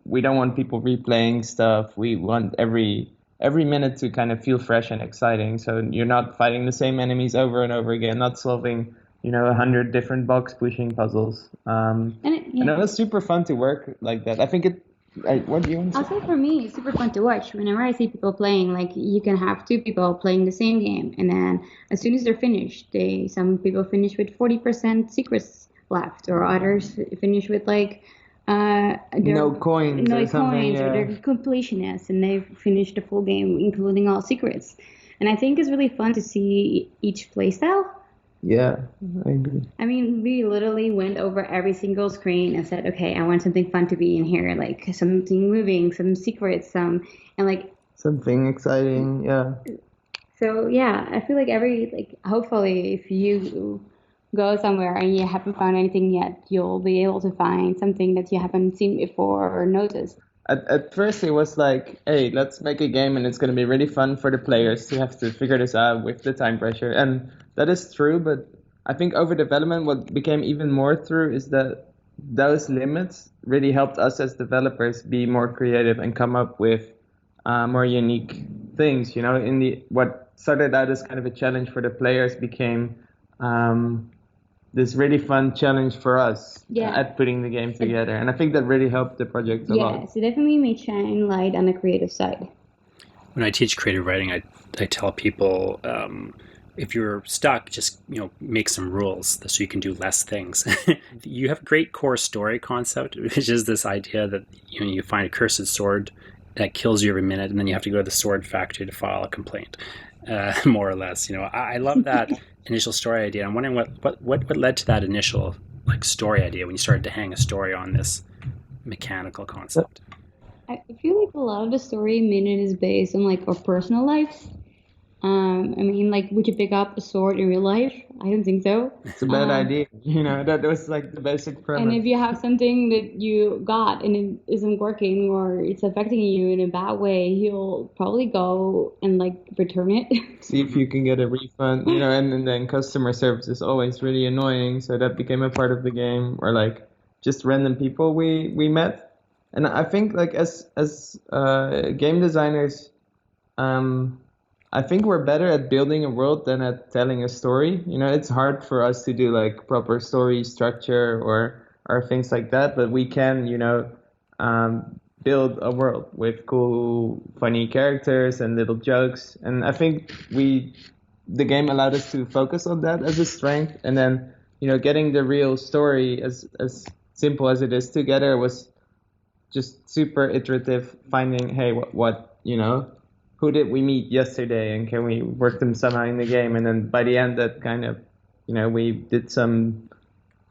we don't want people replaying stuff. We want every minute to kind of feel fresh and exciting. So you're not fighting the same enemies over and over again, not solving 100 different box pushing puzzles. And it was super fun to work like that. I think it. What do you want to say? Also, for me, it's super fun to watch. Whenever I see people playing, like you can have two people playing the same game, and then as soon as they're finished, some people finish with 40% secrets left, or others finish with like no coins or something, or they're completionists and they've finished the full game, including all secrets. And I think it's really fun to see each playstyle. Yeah, I agree. I mean, we literally went over every single screen and said, okay, I want something fun to be in here, like something moving, some secrets, and like something exciting, yeah. So yeah, I feel like hopefully if you go somewhere and you haven't found anything yet, you'll be able to find something that you haven't seen before or noticed. At first it was like, hey, let's make a game and it's going to be really fun for the players to have to figure this out with the time pressure. And that is true, but I think over development, what became even more true is that those limits really helped us as developers be more creative and come up with more unique things. What started out as kind of a challenge for the players became this really fun challenge for us at putting the game together. And I think that really helped the project a lot. Yes, it definitely made shine light on the creative side. When I teach creative writing, I tell people, if you're stuck, just make some rules so you can do less things. You have a great core story concept, which is this idea that you find a cursed sword that kills you every minute, and then you have to go to the sword factory to file a complaint, more or less. I love that initial story idea. I'm wondering what led to that initial story idea when you started to hang a story on this mechanical concept. I feel like a lot of the story in Minit is based on our personal lives. Would you pick up a sword in real life? I don't think so. It's a bad idea. That was the basic premise. And if you have something that you got and it isn't working or it's affecting you in a bad way, you'll probably go and return it. See if you can get a refund, and then customer service is always really annoying. So that became a part of the game, or just random people we met. And I think as game designers, I think we're better at building a world than at telling a story. It's hard for us to do proper story structure or things like that, but we can, build a world with cool, funny characters and little jokes. And I think the game allowed us to focus on that as a strength. And then, getting the real story as simple as it is together was just super iterative, finding, hey, what who did we meet yesterday and can we work them somehow in the game? And then by the end, that kind of, we did some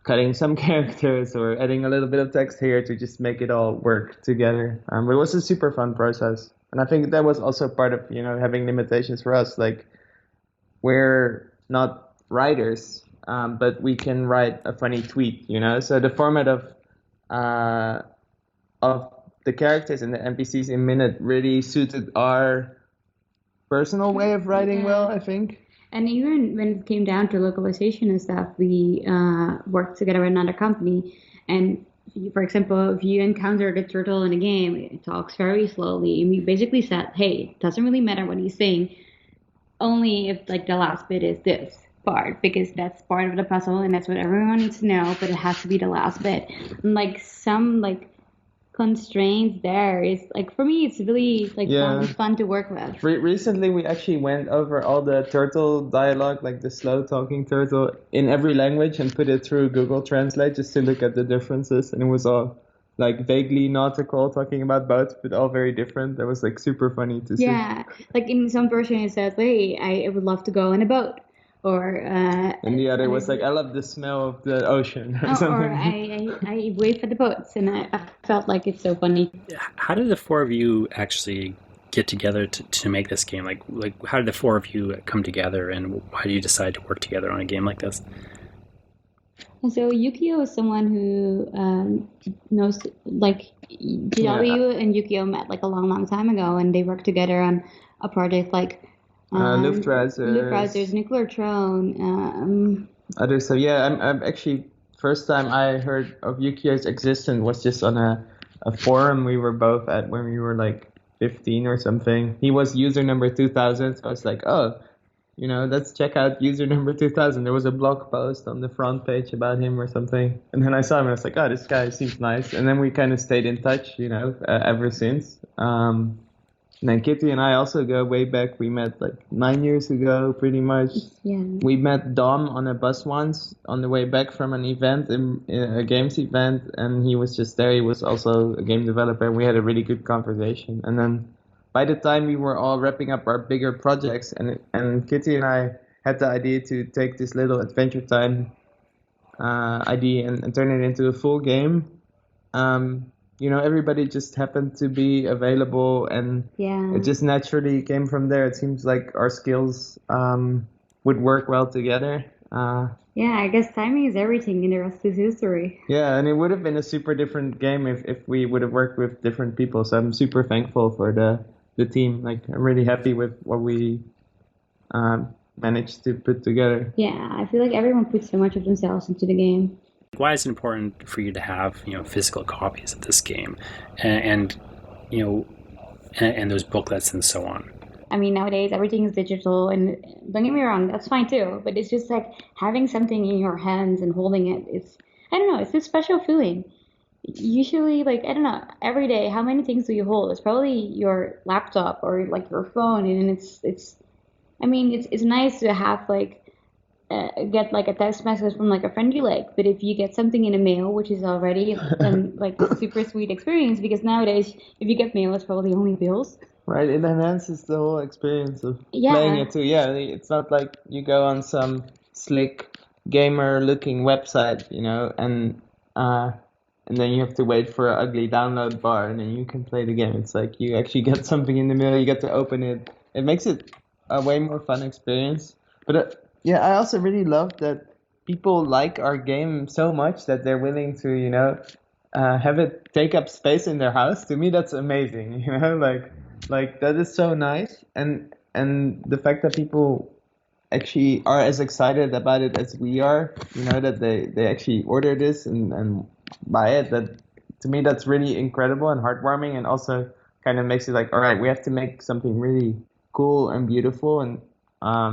cutting some characters or adding a little bit of text here to just make it all work together. But it was a super fun process. And I think that was also part of, having limitations for us. We're not writers, but we can write a funny tweet, So the format of the characters and the NPCs in Minit really suited our personal way of writing well, I think. And even when it came down to localization and stuff, we worked together with another company. And for example, if you encounter the turtle in a game, it talks very slowly. And we basically said, hey, it doesn't really matter what he's saying, only if the last bit is this. part because that's part of the puzzle and that's what everyone needs to know, but it has to be the last bit. And like some like constraints there is like for me it's really like fun to work with. Recently we actually went over all the turtle dialogue, like the slow talking turtle in every language, and put it through Google Translate just to look at the differences, and it was all like vaguely nautical, talking about boats, but all very different. That was like super funny to see. Yeah, like in some version it says, "Hey, I would love to go on a boat," or and the other was like, "I love the smell of the ocean," or something. Or I wave at the boats, and I felt like it's so funny. How did the four of you actually get together to make this game? Like how did the four of you come together, and why did you decide to work together on a game like this? So Yukio is someone who knows, like, GW and Yukio met like a long time ago, and they worked together on a project like Luftreisers, Nuclear Throne. Others. So yeah, I'm actually first time I heard of Yukio's existence was just on a forum we were both at when we were like 15 or something. He was user number 2000, so I was like, oh, you know, let's check out user number 2000. There was a blog post on the front page about him or something. And then I saw him and I was like, oh, this guy seems nice. And then we kind of stayed in touch, you know, ever since. And then Kitty and I also go way back. We met like 9 years ago, pretty much. Yeah. We met Dom on a bus once on the way back from an event, a games event. And he was just there. He was also a game developer. We had a really good conversation. And then by the time we were all wrapping up our bigger projects, and Kitty and I had the idea to take this little Adventure Time idea and turn it into a full game, you know, everybody just happened to be available, and it just naturally came from there. It seems like our skills would work well together. Yeah, I guess timing is everything, and the rest is history. Yeah, and it would have been a super different game if we would have worked with different people. So I'm super thankful for the team. Like, I'm really happy with what we managed to put together. Yeah, I feel like everyone puts so much of themselves into the game. Why is it important for you to have, you know, physical copies of this game, and you know, and those booklets and so on? I mean, nowadays everything is digital, and don't get me wrong, that's fine too. But it's just like having something in your hands and holding it. I don't know, it's a special feeling. Usually, like, I don't know, every day, how many things do you hold? It's probably your laptop or like your phone, and it's nice to have like get like a text message from like a friend you like. But if you get something in the mail, which is already like a super sweet experience, because nowadays if you get mail, it's probably only bills. Right, it enhances the whole experience of playing it too. Yeah, it's not like you go on some slick gamer-looking website, you know, and then you have to wait for an ugly download bar, and then you can play the game. It's like you actually get something in the middle, you get to open it. It makes it a way more fun experience. But I also really love that people like our game so much that they're willing to, you know, have it take up space in their house. To me, that's amazing. You know, like that is so nice, and the fact that people actually are as excited about it as we are, you know, that they actually order this and buy it, that to me that's really incredible and heartwarming, and also kind of makes it like, all right, we have to make something really cool and beautiful. And I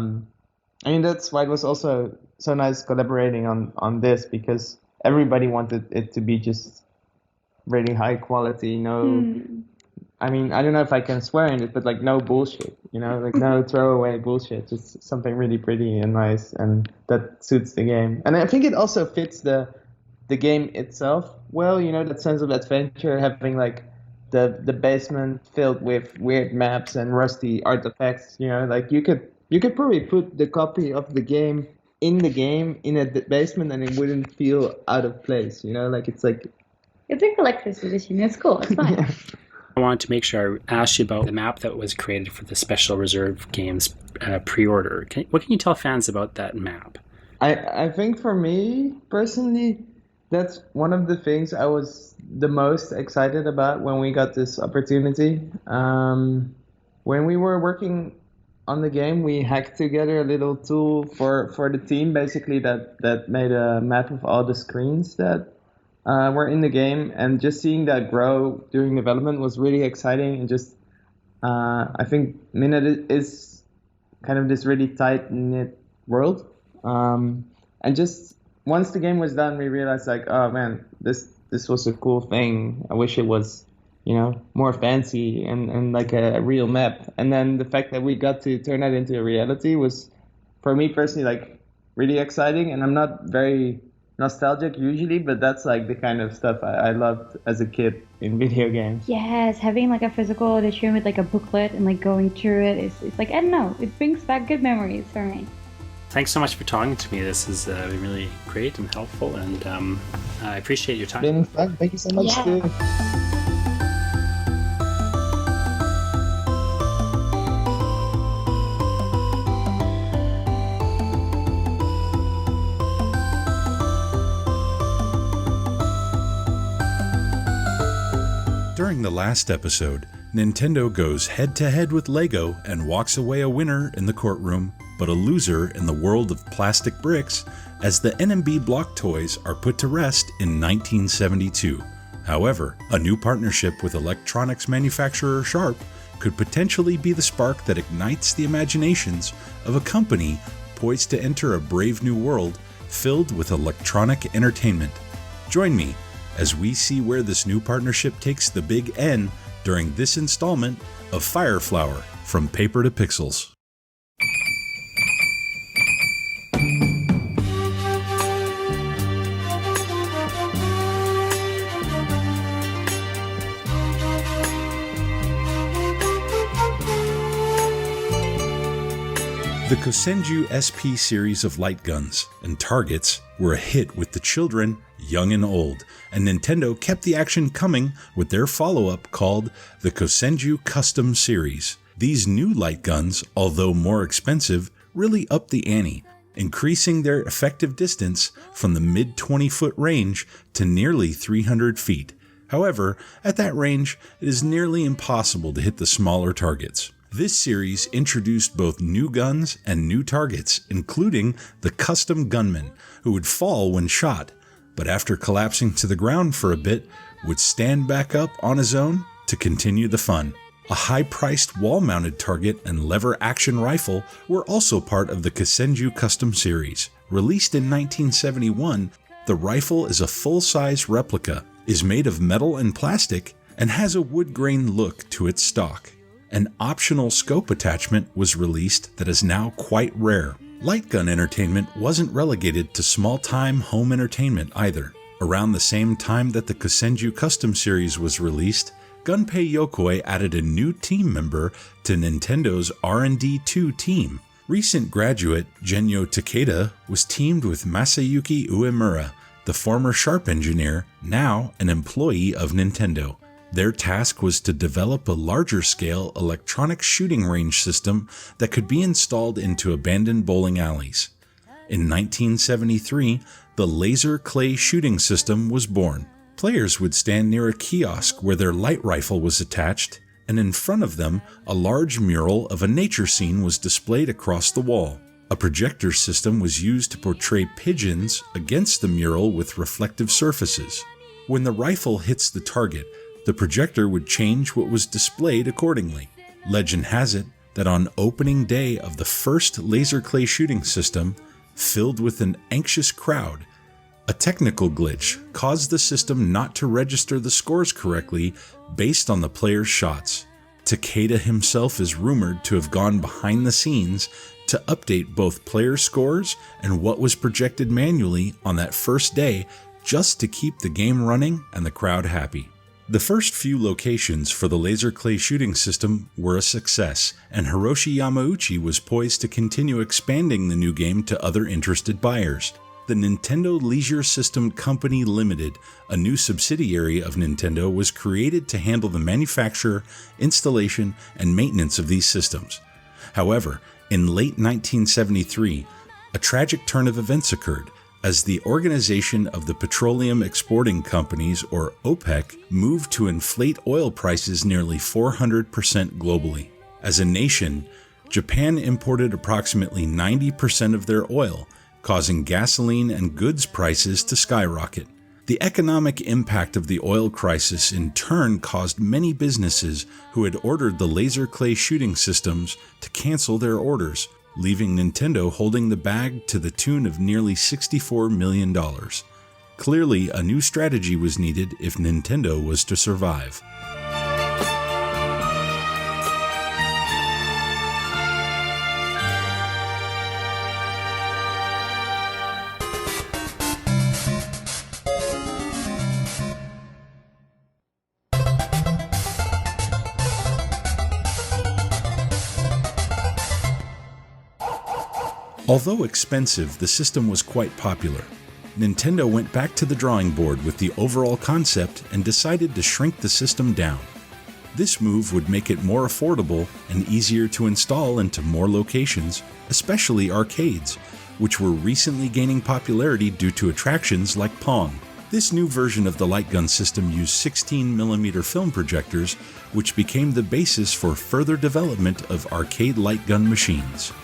mean, that's why it was also so nice collaborating on this, because everybody wanted it to be just really high quality, I mean, I don't know if I can swear in it, but like no bullshit, you know, like no throwaway bullshit, just something really pretty and nice, and that suits the game. And I think it also fits the game itself well, you know, that sense of adventure, having like the basement filled with weird maps and rusty artifacts, you know, like you could probably put the copy of the game in a basement and it wouldn't feel out of place, you know, like it's a collector's edition. It's cool. It's fun. Yeah. I wanted to make sure I asked you about the map that was created for the Special Reserve Games pre-order. What can you tell fans about that map? I think for me, personally, that's one of the things I was the most excited about when we got this opportunity. When we were working on the game, we hacked together a little tool for the team, basically, that made a map of all the screens that were in the game, and just seeing that grow during development was really exciting. And just I think Minit is kind of this really tight-knit world, And just once the game was done, we realized like, oh man, this was a cool thing. I wish it was, more fancy and like a real map. And then the fact that we got to turn that into a reality was, for me personally, like really exciting. And I'm not very nostalgic usually, but that's like the kind of stuff I loved as a kid in video games. Yes, having like a physical edition with like a booklet and like going through it is like, I don't know, it brings back good memories for me. Thanks so much for talking to me. This has been really great and helpful, and I appreciate your time. Been fun. Thank you so much. Yeah. During the last episode, Nintendo goes head-to-head with Lego and walks away a winner in the courtroom, but a loser in the world of plastic bricks, as the NMB block toys are put to rest in 1972. However, a new partnership with electronics manufacturer Sharp could potentially be the spark that ignites the imaginations of a company poised to enter a brave new world filled with electronic entertainment. Join me as we see where this new partnership takes the Big N during this installment of Fireflower from Paper to Pixels. The Kosenju SP series of light guns and targets were a hit with the children, young and old, and Nintendo kept the action coming with their follow-up called the Kosenju Custom Series. These new light guns, although more expensive, really upped the ante, increasing their effective distance from the mid-20-foot range to nearly 300 feet. However, at that range, it is nearly impossible to hit the smaller targets. This series introduced both new guns and new targets, including the Custom Gunman, who would fall when shot, but after collapsing to the ground for a bit, would stand back up on his own to continue the fun. A high-priced wall-mounted target and lever-action rifle were also part of the Kosenju Custom Series. Released in 1971, the rifle is a full-size replica, is made of metal and plastic, and has a wood-grain look to its stock. An optional scope attachment was released that is now quite rare. Light gun entertainment wasn't relegated to small-time home entertainment either. Around the same time that the Kosenju Custom Series was released, Gunpei Yokoi added a new team member to Nintendo's R&D2 team. Recent graduate Genyo Takeda was teamed with Masayuki Uemura, the former Sharp engineer, now an employee of Nintendo. Their task was to develop a larger-scale electronic shooting range system that could be installed into abandoned bowling alleys. In 1973, the laser clay shooting system was born. Players would stand near a kiosk where their light rifle was attached, and in front of them, a large mural of a nature scene was displayed across the wall. A projector system was used to portray pigeons against the mural with reflective surfaces. When the rifle hits the target, the projector would change what was displayed accordingly. Legend has it that on opening day of the first laser clay shooting system, filled with an anxious crowd, a technical glitch caused the system not to register the scores correctly based on the player's shots. Takeda himself is rumored to have gone behind the scenes to update both player scores and what was projected manually on that first day just to keep the game running and the crowd happy. The first few locations for the laser clay shooting system were a success, and Hiroshi Yamauchi was poised to continue expanding the new game to other interested buyers. The Nintendo Leisure System Company Limited, a new subsidiary of Nintendo, was created to handle the manufacture, installation, and maintenance of these systems. However, in late 1973, a tragic turn of events occurred, as the Organization of the Petroleum Exporting Companies, or OPEC, moved to inflate oil prices nearly 400% globally. As a nation, Japan imported approximately 90% of their oil, causing gasoline and goods prices to skyrocket. The economic impact of the oil crisis in turn caused many businesses who had ordered the laser clay shooting systems to cancel their orders, leaving Nintendo holding the bag to the tune of nearly $64 million. Clearly, a new strategy was needed if Nintendo was to survive. Although expensive, the system was quite popular. Nintendo went back to the drawing board with the overall concept and decided to shrink the system down. This move would make it more affordable and easier to install into more locations, especially arcades, which were recently gaining popularity due to attractions like Pong. This new version of the light gun system used 16mm film projectors, which became the basis for further development of arcade light gun machines.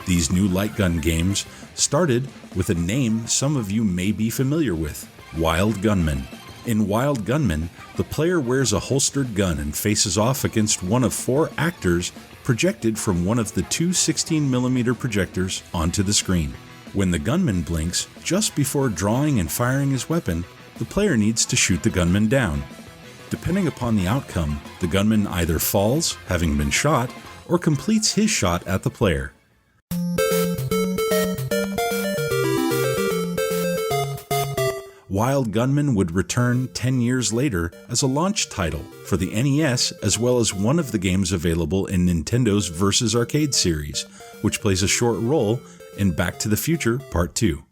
These new light gun games started with a name some of you may be familiar with, Wild Gunman. In Wild Gunman, the player wears a holstered gun and faces off against one of 4 actors projected from one of the 2 16mm projectors onto the screen. When the gunman blinks, just before drawing and firing his weapon, the player needs to shoot the gunman down. Depending upon the outcome, the gunman either falls, having been shot, or completes his shot at the player. Wild Gunman would return 10 years later as a launch title for the NES, as well as one of the games available in Nintendo's Versus Arcade series, which plays a short role in Back to the Future Part 2.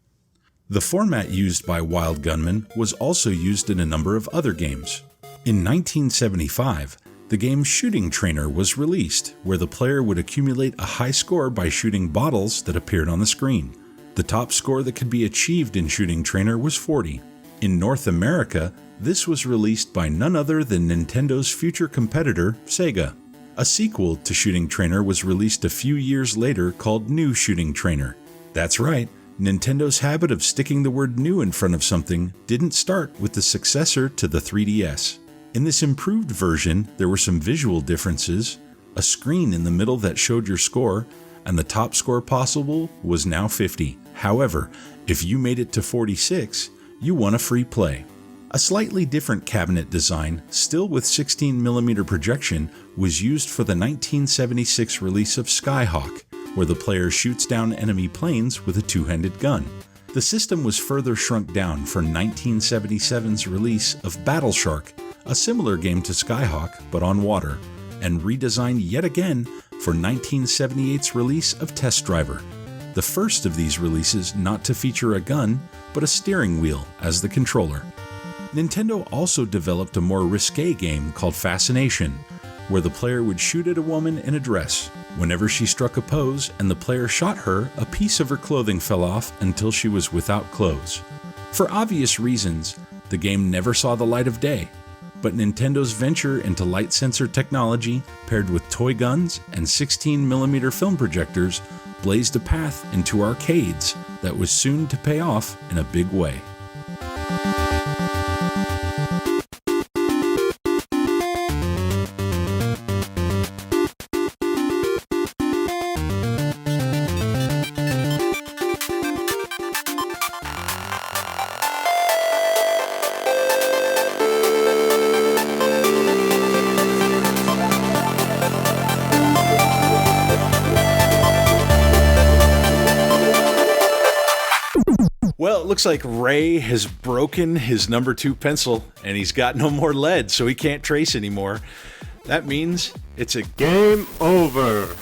The format used by Wild Gunman was also used in a number of other games. In 1975, the game Shooting Trainer was released, where the player would accumulate a high score by shooting bottles that appeared on the screen. The top score that could be achieved in Shooting Trainer was 40. In North America, this was released by none other than Nintendo's future competitor, Sega. A sequel to Shooting Trainer was released a few years later called New Shooting Trainer. That's right, Nintendo's habit of sticking the word new in front of something didn't start with the successor to the 3DS. In this improved version, there were some visual differences, a screen in the middle that showed your score, and the top score possible was now 50. However, if you made it to 46, you won a free play. A slightly different cabinet design, still with 16mm projection, was used for the 1976 release of Skyhawk, where the player shoots down enemy planes with a two-handed gun. The system was further shrunk down for 1977's release of Battle Shark, a similar game to Skyhawk but on water, and redesigned yet again for 1978's release of Test Driver, the first of these releases not to feature a gun, but a steering wheel as the controller. Nintendo also developed a more risque game called Fascination, where the player would shoot at a woman in a dress. Whenever she struck a pose and the player shot her, a piece of her clothing fell off until she was without clothes. For obvious reasons, the game never saw the light of day, but Nintendo's venture into light sensor technology, paired with toy guns and 16mm film projectors, blazed a path into arcades that was soon to pay off in a big way. Well, it looks like Ray has broken his number 2 pencil and he's got no more lead, so he can't trace anymore. That means it's a Game over.